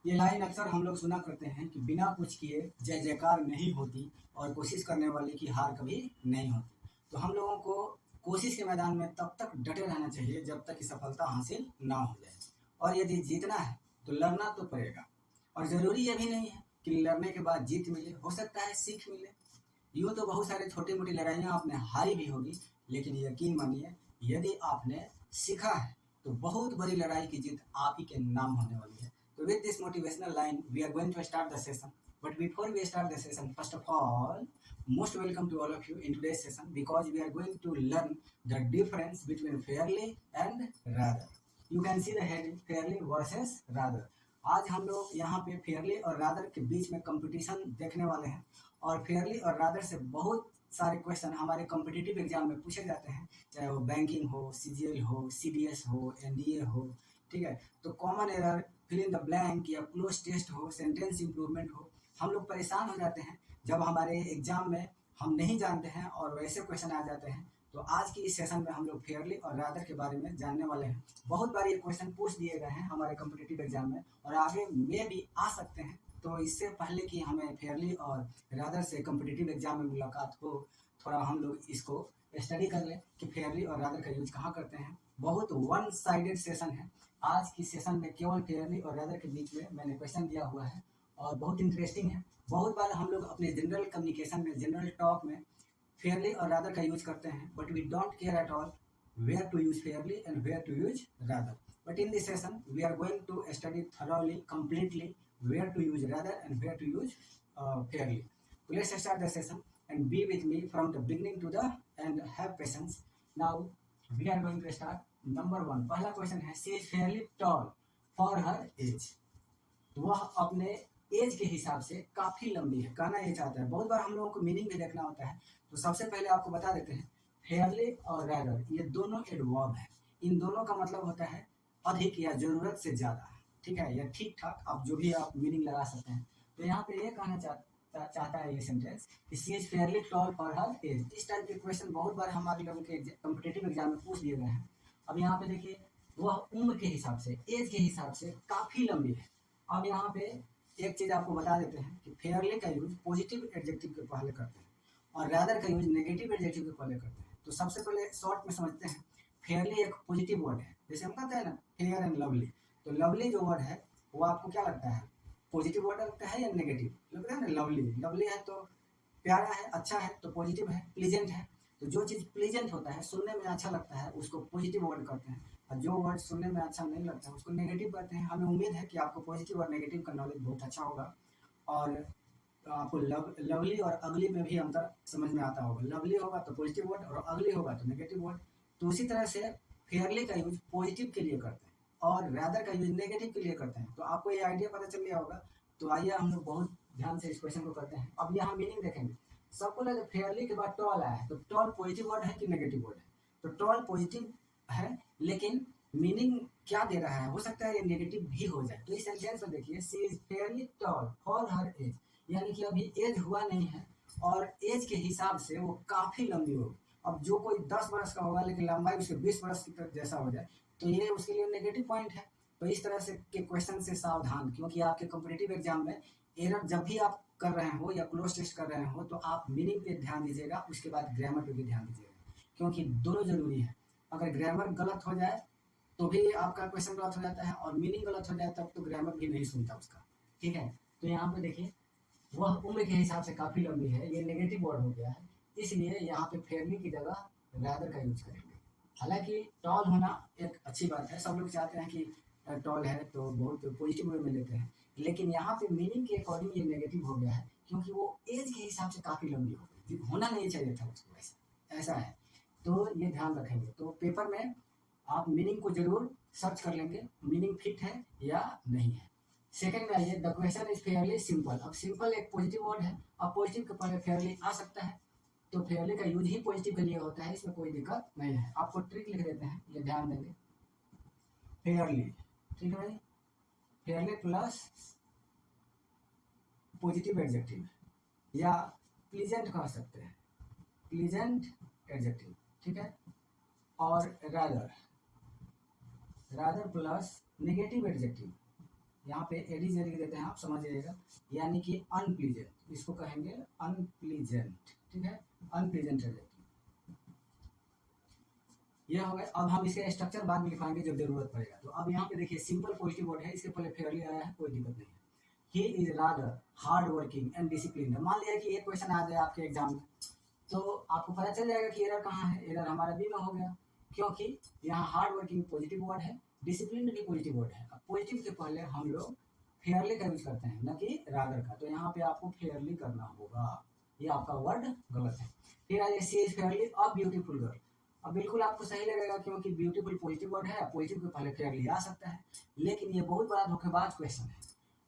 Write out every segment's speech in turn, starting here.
ये लाइन अक्सर हम लोग सुना करते हैं कि बिना कुछ किए जय जयकार नहीं होती और कोशिश करने वाले की हार कभी नहीं होती। तो हम लोगों को कोशिश के मैदान में तब तक डटे रहना चाहिए जब तक कि सफलता हासिल ना हो जाए। और यदि जीतना है तो लड़ना तो पड़ेगा। और ज़रूरी ये भी नहीं है कि लड़ने के बाद जीत मिले, हो सकता है सीख मिले। यूँ तो बहुत सारे छोटी मोटी लड़ाइयाँ आपने हारी भी होगी, लेकिन यकीन मानिए यदि आपने सीखा है तो बहुत बड़ी लड़ाई की जीत आप ही के नाम होने वाली है। So with this motivational line, we are going to start the session. But before we start the session, first of all, most welcome to all of you in today's session because we are going to learn the difference between fairly and rather. You can see the heading fairly versus rather. आज हम लोग यहाँ पे Fairlie और rather के बीच में competition देखने वाले हैं और फेयरली और रादर से बहुत सारे क्वेश्चन हमारे कॉम्पिटिटिव एग्जाम में पूछे जाते हैं, चाहे वो बैंकिंग हो, सीजीएल हो, सीडीएस हो, एनडीए हो। ठीक है, तो common error, fill in the blank या क्लोज टेस्ट हो, सेंटेंस इंप्रूवमेंट हो, हम लोग परेशान हो जाते हैं जब हमारे एग्जाम में हम नहीं जानते हैं और वैसे क्वेश्चन आ जाते हैं। तो आज की इस सेशन में हम लोग फेयरली और रादर के बारे में जानने वाले हैं। बहुत बार ये क्वेश्चन पूछ दिए गए हैं हमारे कॉम्पिटिटिव एग्जाम में और आगे में भी आ सकते हैं। तो इससे पहले कि हमें फेयरली और रादर से कॉम्पिटिटिव एग्जाम में मुलाकात हो, थोड़ा हम लोग इसको स्टडी कर लें कि फेयरली और रादर का यूज कहाँ करते हैं। बहुत वन साइडेड सेशन है आज की सेशन में, केवल फेयरली और रादर के बीच में मैंने क्वेश्चन दिया हुआ है और बहुत इंटरेस्टिंग है। बहुत बार हम लोग अपने जनरल कम्युनिकेशन में, जनरल टॉक में फेयरली और रादर का यूज करते हैं, but we don't care at all where to use fairly and where to use rather. But in this session, we are going to study thoroughly, completely where to use rather and where to use fairly. So let's start the session and be with me from the beginning to the end. Have patience. Now we are going to start. Number one, पहला question है, she is fairly tall for her age. तो वह अपने as के हिसाब से काफी लंबी है, कहना ये चाहता है। बहुत बार हम लोगों को मीनिंग भी देखना होता है, तो सबसे पहले आपको बता देते हैं फेयरली और रैदर ये दोनों एडवर्ब है। इन दोनों का मतलब होता है अधिक या जरूरत से ज्यादा, ठीक है, या ठीक ठाक, आप जो भी आप मीनिंग लगा सकते हैं। तो यहाँ पे ये कहना चाहता है ये सेंटेंस कि she is fairly tall for her age. इस टाइप के क्वेश्चन बहुत बार हमारे लोगों के कॉम्पिटेटिव एग्जाम में पूछ दिए गए हैं। अब यहाँ पे देखिए, वह उम्र के हिसाब से, एज के हिसाब से काफी लंबी है। अब यहाँ पे एक चीज आपको बता देते हैं कि फेयरली का यूज पॉजिटिव एडजेक्टिव के पहले करते हैं और रादर का यूज नेगेटिव एडजेक्टिव के पहले करते हैं। तो सबसे पहले शॉर्ट में समझते हैं, फेयरली एक पॉजिटिव वर्ड है। जैसे हम कहते हैं ना फेयर एंड लवली, तो लवली जो वर्ड है वो आपको क्या लगता है, पॉजिटिव वर्ड लगता है या नेगेटिव लगता है ना? लवली, लवली है तो प्यारा है, अच्छा है, तो पॉजिटिव है। प्लीजेंट है, तो जो चीज़ प्लीजेंट होता है, सुनने में अच्छा लगता है, उसको पॉजिटिव वर्ड करते हैं। और जो वर्ड सुनने में अच्छा नहीं लगता है उसको नेगेटिव कहते हैं। हमें उम्मीद है कि आपको पॉजिटिव और नेगेटिव का नॉलेज बहुत अच्छा होगा और आपको लवली और अगली में भी अंतर समझ में आता होगा। लवली होगा तो पॉजिटिव वर्ड और अगली होगा तो नेगेटिव वर्ड। तो उसी तरह से फेयरली का यूज पॉजिटिव के लिए करते हैं और रैदर का यूज नेगेटिव के लिए करते हैं। तो आपको ये आइडिया पता चल गया होगा। तो आइए हम लोग बहुत ध्यान से इस क्वेश्चन को करते हैं। अब यहाँ मीनिंग देखेंगे। सबको लगे फेयरली के बाद टॉल आया है, तो टॉल पॉजिटिव वर्ड है कि नेगेटिव वर्ड है? तो टॉल पॉजिटिव है, लेकिन मीनिंग क्या दे रहा है, हो सकता है ये नेगेटिव भी हो जाए। तो इस सेंटेंस में देखिए, she is fairly tall for her age, यानी कि अभी एज हुआ नहीं है और एज के हिसाब से वो काफी लंबी होगी। अब जो कोई 10 वर्ष का होगा लेकिन लंबाई उसके 20 वर्ष की जैसा हो जाए तो ये उसके लिए नेगेटिव पॉइंट है। तो इस तरह से के क्वेश्चन से सावधान, क्योंकि आपके कॉम्पिटिटिव एग्जाम में एरर जब भी आप कर रहे हो या क्लोज टेस्ट कर रहे हो तो आप मीनिंग पे ध्यान दीजिएगा, उसके बाद ग्रामर पे भी ध्यान दीजिएगा, क्योंकि दोनों जरूरी है। अगर ग्रामर गलत हो जाए तो भी आपका क्वेश्चन गलत हो जाता है और मीनिंग गलत हो जाए तब तो ग्रामर भी नहीं सुनता उसका। ठीक है, तो यहाँ पे देखिए, वह उम्र के हिसाब से काफी लंबी है, ये नेगेटिव वर्ड हो गया है, इसलिए यहाँ पे फेयरली की जगह रैदर का यूज करेंगे। हालांकि टॉल होना एक अच्छी बात है, सब लोग चाहते हैं कि टॉल है तो बहुत पॉजिटिव वे में लेते हैं, लेकिन यहाँ पे मीनिंग के अकॉर्डिंग ये नेगेटिव हो गया है क्योंकि वो एज के हिसाब से काफी लंबी हो गई, होना नहीं चाहिए था उसको वैसा, ऐसा है। तो ये ध्यान रखेंगे। तो पेपर में आप मीनिंग को जरूर सर्च कर लेंगे, मीनिंग फिट है या नहीं है। सेकंड में आइए, the question is fairly simple. अब सिंपल एक पॉजिटिव वर्ड है, अब पॉजिटिव के पहले फेयरली आ सकता है, तो फेयरली का यूज ही पॉजिटिव के लिए होता है, इसमें कोई दिक्कत नहीं है। आपको ट्रिक लिख देते हैं, ये ध्यान देंगे। फेयरली, ठीक है भाई, फेयरली प्लस पॉजिटिव एडजेक्टिव या प्लीजेंट कह सकते हैं, प्लीजेंट एडजेक्टिव, ठीक है। और rather, rather plus negative adjective यहाँ पे एडीजे लिख देते हैं, आप समझ जाइएगा, यानी कि अनप्लीजेंट, इसको कहेंगे अनप्लीजेंट, ठीक है, अनप्लीजेंट एडजेक्टिव। ये हो गया। अब हम इसके स्ट्रक्चर बाद में लिखवाएंगे जब जरूरत पड़ेगा। तो अब यहाँ पे देखिए सिंपल पॉजिटिव वर्ड है, इसके पहले फेयरली आया है, कोई दिक्कत नहीं है। He is rather hard working and discipline. मान लिया कि एक क्वेश्चन आ जाए आपके एग्जाम में, तो आपको पता चल जाएगा कि एरर कहाँ है। एरर हमारा बी में हो गया, क्योंकि यहाँ हार्ड वर्किंग पॉजिटिव वर्ड है, डिसिप्लिन भी पॉजिटिव वर्ड है। अब पॉजिटिव के पहले हम लोग फेयरली का यूज करते हैं, न कि रादर का। तो यहाँ पे आपको फेयरली करना होगा, ये आपका वर्ड गलत है। फिर आइए she is fairly a beautiful girl. अब बिल्कुल आपको सही लगेगा, क्योंकि ब्यूटीफुल पॉजिटिव वर्ड है, पॉजिटिव के पहले फेयरली आ सकता है। लेकिन ये बहुत बड़ा धोखेबाज क्वेश्चन है,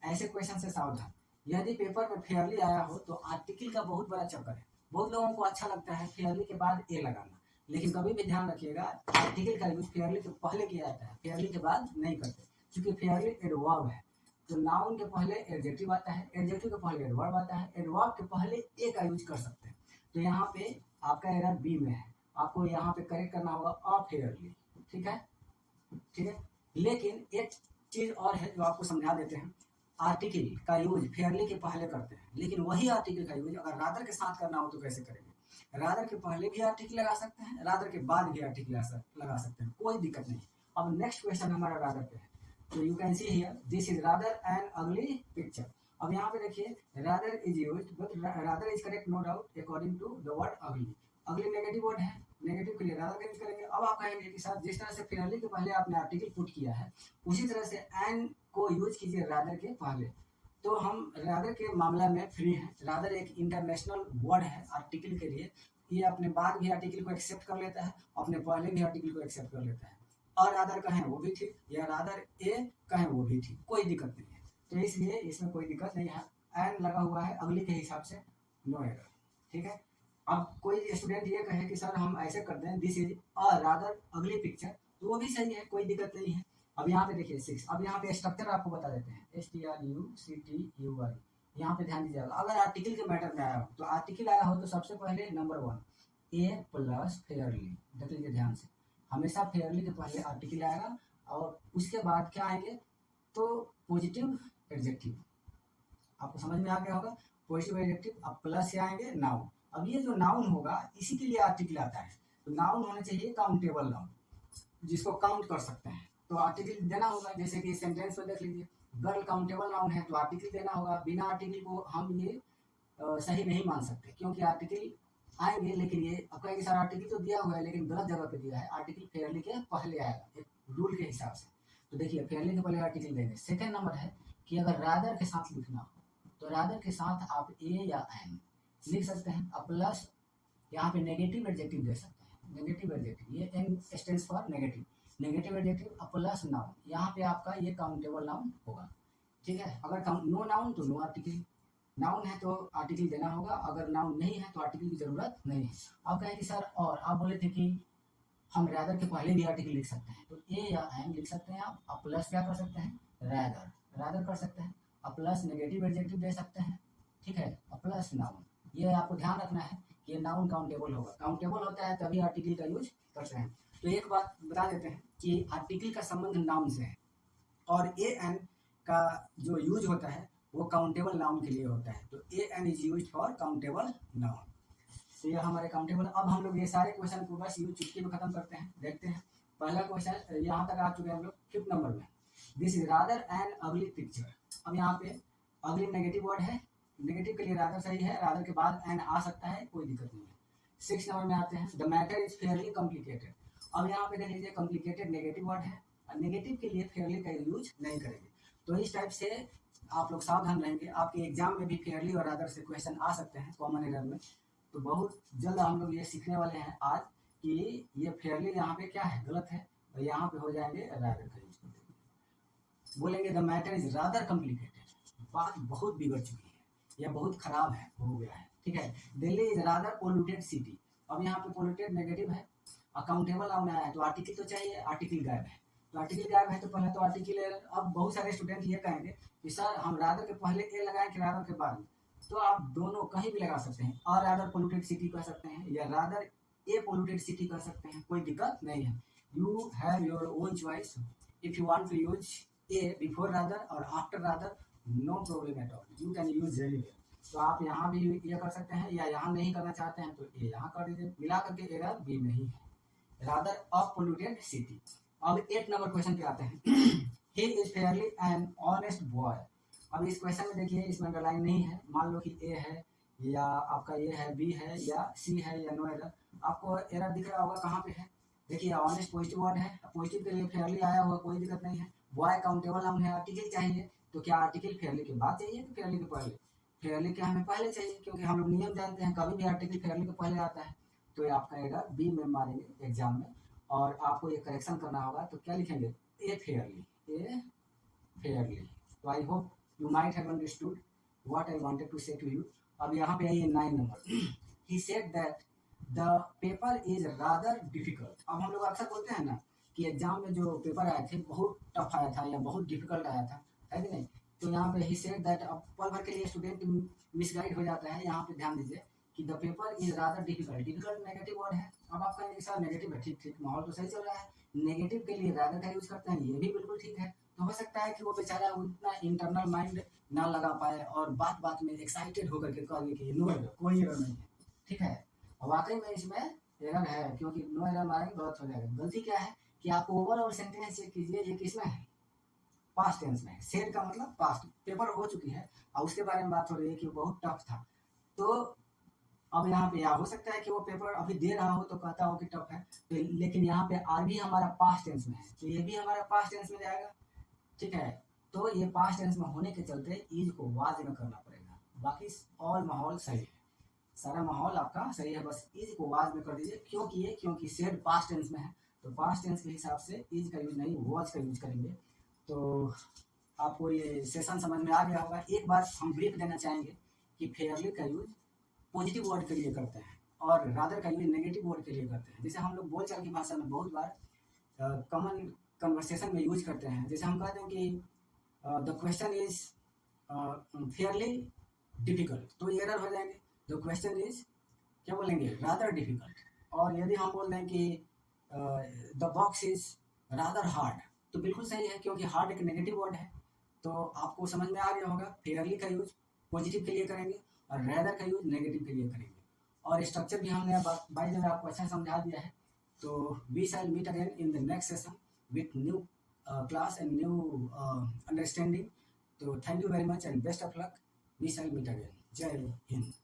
ऐसे क्वेश्चन से सावधान। यदि पेपर में फेयरली आया हो तो आर्टिकल का बहुत बड़ा चक्कर है। बहुत लोगों को अच्छा लगता है फेयरली के बाद ए लगाना, लेकिन कभी भी ध्यान रखिएगा आर्टिकल का यूज फेयरली के पहले किया जाता है, फेयरली के बाद नहीं करते, क्योंकि फेयरली एडवर्ब है। तो नाउन के पहले एडजेक्टिव आता है, एडजेक्टिव के पहले एडवर्ब आता है, एडवर्ब के पहले ए का यूज कर सकते हैं। तो यहाँ पे आपका एरर बी में है, आपको यहाँ पे करेक्ट करना होगा अफेयरली, ठीक है, ठीक है। लेकिन एक चीज और है जो आपको समझा देते हैं, आर्टिकल का यूज फेयरली के पहले करते हैं, लेकिन वही आर्टिकल का यूज अगर रादर के साथ करना हो तो कैसे करेंगे। रादर के पहले भी आर्टिकल लगा सकते हैं, रादर के बाद भी आर्टिकल लगा सकते हैं, कोई दिक्कत नहीं। अब नेक्स्ट क्वेश्चन हमारा रादर पे है, तो you can see here this is rather an ugly picture. अब यहाँ पे देखिए rather is used, but rather is correct no doubt according to the word ugly. Ugly negative word है, नेगेटिव के लिए रादर का यूज करेंगे। अब आप कहेंगे कि सर जिस तरह से फेयरली के पहले आपने आर्टिकल पुट किया है, उसी तरह से एन को यूज कीजिए रादर के पहले। तो हम रादर के मामला में फ्री हैं। रादर एक इंटरनेशनल वर्ड है आर्टिकल के लिए, ये अपने बाद भी आर्टिकल को एक्सेप्ट कर लेता है, अपने पहले भी आर्टिकल को एक्सेप्ट कर लेता है। और रादर कहें वो भी ठीक, या रादर ए कहें वो भी ठीक, कोई दिक्कत नहीं है। तो इसलिए इसमें कोई दिक्कत नहीं है, एन लगा हुआ है अगली के हिसाब से, नो एरर, ठीक है। अब कोई स्टूडेंट ये कहे कि सर हम ऐसे करते हैं दिस इज अ रादर अगली पिक्चर, तो वो भी सही है, कोई दिक्कत नहीं है। अब यहाँ पे देखिए 6, अब यहाँ पे स्ट्रक्चर आपको बता देते हैं, STRUCTUR। यहाँ पे ध्यान दीजिएगा, अगर आर्टिकल के मैटर में आया हो तो आर्टिकल आया हो तो सबसे पहले नंबर 1 ए प्लस फेयरली, देख लीजिए ध्यान से, हमेशा फेयरली के पहले आर्टिकल आएगा और उसके बाद क्या आएंगे, तो पॉजिटिव एडजेक्टिव। आपको समझ में आ गया होगा, पॉजिटिव एडजेक्टिव, अब प्लस से आएंगे नाउन। अब ये जो नाउन होगा इसी के लिए आर्टिकल आता है, तो नाउन होना चाहिए काउंटेबल नाउन, जिसको काउंट कर सकते हैं, तो आर्टिकल देना होगा। जैसे कि सेंटेंस में देख लीजिए, गर्ल काउंटेबल नाउन है तो आर्टिकल देना होगा। बिना आर्टिकल को हम ये सही नहीं मान सकते, क्योंकि आर्टिकल आएंगे, लेकिन ये आपका एक सारा आर्टिकल तो दिया हुआ है लेकिन गलत जगह पे दिया है, आर्टिकल फेयरली के पहले आएगा एक रूल के हिसाब से। तो देखिए फेयरली के पहले आर्टिकल देंगे। सेकेंड नंबर है कि अगर रादर के साथ लिखना हो तो रादर के साथ आप ए या एन लिख सकते हैं, अब प्लस यहाँ पे नेगेटिव एडजेक्टिव दे सकते हैं, नेगेटिव एडजेक्टिव, ये N stands for negative, negative adjective, अब प्लस नाउन, यहाँ पे आपका ये काउंटेबल नाउन होगा, ठीक है। अगर नो नाउन तो नो आर्टिकल, नाउन है तो आर्टिकल देना होगा, अगर नाउन नहीं है तो आर्टिकल की जरूरत नहीं है। आप कहें कि सर, और आप बोले थे कि हम रादर के पहले भी आर्टिकल लिख सकते हैं, तो ए या एन लिख सकते हैं आप प्लस क्या कर सकते हैं, रादर, रादर कर सकते हैं, अब प्लस नेगेटिव एडजेक्टिव दे सकते हैं, ठीक है, अब प्लस नाउन। ये आपको ध्यान रखना है कि नाउन काउंटेबल होगा, काउंटेबल होता है तभी आर्टिकल का यूज करते हैं। तो एक बात बता देते हैं कि आर्टिकल का संबंध नाउन से है, और ए एन का जो यूज होता है वो काउंटेबल नाउन के लिए होता है, तो a an is use for countable noun. तो ये हमारे काउंटेबल। अब हम लोग ये सारे क्वेश्चन को बस यूज चुटकी में खत्म करते हैं, देखते हैं। पहला क्वेश्चन यहाँ तक आ चुके हैं हम लोग, 5th नंबर में, this is rather an ugly picture. अब यहाँ पे अगली नेगेटिव वर्ड है, नेगेटिव के लिए रादर सही है, रादर के बाद एन आ सकता है, कोई दिक्कत नहीं है। 6 नंबर में आते हैं, the matter is fairly complicated. अब यहाँ पे देख लीजिए कॉम्प्लिकेटेड नेगेटिव वर्ड है, नेगेटिव के लिए फेयरली का यूज नहीं करेंगे। तो इस टाइप से आप लोग सावधान रहेंगे, आपके एग्जाम में भी फेयरली और रादर से क्वेश्चन आ सकते हैं कॉमन एरर में। तो बहुत जल्द हम लोग ये सीखने वाले हैं आज कि ये फेयरली यहाँ पे क्या है, गलत है, और यहाँ पे हो जाएंगे रादर का यूज कर देंगे। बोलेंगे the matter is rather complicated, बात बहुत बिगड़ चुकी है, यह बहुत खराब है, हो गया है, ठीक है। Delhi is rather polluted city. अब यहाँ पे पोल्यूटेड नेगेटिव है, अकाउंटेबल नाउन आया है तो आर्टिकल तो चाहिए, आर्टिकल गायब है, तो आर्टिकल गायब है तो पहले तो आर्टिकल एरर। अब बहुत सारे स्टूडेंट ये कहेंगे कि सर हम रादर के पहले ए लगाएं कि रादर के बाद, तो आप दोनों कहीं भी लगा सकते हैं, और रादर पोल्यूटेड सिटी कह सकते हैं या रादर ए पोल्यूटेड सिटी कह सकते हैं, कोई दिक्कत नहीं है। You have your own choice, if you want to use a before rather और after rather, no problem at all, you can use very well. तो आप यहाँ भी ये कर सकते हैं, या यहाँ नहीं करना चाहते हैं तो ए यहाँ कर दीजिए, मिला करके एरर बी में ही है, रादर अ पोल्यूटेड सिटी। अब 8 नंबर क्वेश्चन पे आते हैं। He is fairly an honest boy. अब इस क्वेश्चन में देखिए, इसमें अंडरलाइन नहीं है, मान लो कि ए है या आपका ये है, बी है या सी है या नो एरर। आपको एरर दिख रहा होगा कहाँ पे है, देखिए ऑनेस्ट पॉजिटिव वर्ड है, पॉजिटिव के लिए फेयरली आया हुआ, कोई दिक्कत नहीं है। बॉय काउंटेबल नाउन है, आर्टिकल चाहिए, तो क्या आर्टिकल फेयरली के बाद चाहिए कि फेयरली के पहले? फेयरली के हमें पहले चाहिए, क्योंकि हम लोग नियम जानते हैं कभी भी आर्टिकल फेयरली के पहले आता है। तो ये आपका एरर बी में मारेंगे एग्जाम में, और आपको ये करेक्शन करना होगा, तो क्या लिखेंगे, ए फेयरली, ए फेयरली। तो I hope you might have understood what I wanted to say to you. अब यहाँ पे आइए 9 number. He said that the paper is rather difficult. अब हम लोग अक्सर बोलते हैं ना कि एग्जाम में जो पेपर आए थे बहुत टफ आया था या बहुत डिफिकल्ट आया था, है कि नहीं? तो यहाँ पे ही सेड दैट, अब पल भर के लिए स्टूडेंट मिसगाइड हो जाता है, यहाँ पे ध्यान दीजिए कि the paper is rather difficult. Difficult negative word है, अब आपका सर नेगेटिव है, ठीक ठीक, माहौल तो सही चल रहा है, नेगेटिव के लिए रादर का यूज करते हैं, ये भी बिल्कुल ठीक है। तो हो सकता है कि वो बेचारा उतना इंटरनल माइंड ना लगा पाए और बात बात में एक्साइटेड होकर के कह दे कि नो एरर, कोई एरर नहीं है, ठीक है। और वाकई में इसमें एरर है, क्योंकि नो एरर मारेंगे गलत हो जाएगा। गलती क्या है कि आप ओवरऑल सेंटेंस चेक कीजिए, ये किसमें है, पास्ट टेंस में है। सेड का मतलब पास्ट, पेपर हो चुकी है और उसके बारे में बात हो रही है कि वो बहुत टफ था। तो अब यहाँ पे या हो सकता है कि वो पेपर अभी दे रहा हो तो कहता हो कि टफ है, तो लेकिन यहाँ पे आर भी हमारा पास्ट टेंस में है, तो ये भी हमारा पास्ट टेंस में जाएगा, ठीक है। तो ये पास्ट टेंस में होने के चलते इज को वाज में करना पड़ेगा, बाकी ऑल माहौल सही है, सारा माहौल आपका सही है, बस इज को वाज में कर दीजिए। क्योंकि सेड पास्ट टेंस में है, तो पास्ट टेंस के हिसाब से इज का यूज नहीं वाज का यूज करेंगे। तो आपको ये सेशन समझ में आ गया होगा। एक बार हम ब्रीफ देना चाहेंगे कि फेयरली का यूज पॉजिटिव वर्ड के लिए करते हैं और रादर का यूज नेगेटिव वर्ड के लिए करते हैं। जैसे हम लोग बोलचाल की भाषा में बहुत बार कॉमन कन्वर्सेशन में यूज करते हैं। जैसे हम कहते हैं कि the question is fairly difficult, तो ये एरर हो जाएंगे। द क्वेश्चन इज, क्या बोलेंगे, रादर डिफिकल्ट। और यदि हम बोल दें कि the box is rather hard, तो बिल्कुल सही है, क्योंकि हार्ड एक नेगेटिव वर्ड है। तो आपको समझ में आ गया होगा, फेयरली का यूज पॉजिटिव के लिए करेंगे और रादर का यूज नेगेटिव के लिए करेंगे। और स्ट्रक्चर भी हमने बाई जब आपको अच्छा समझा दिया है। तो we shall meet again in the next session with new class and new understanding. So thank you very much and best of luck. We shall meet again. Jai Hind.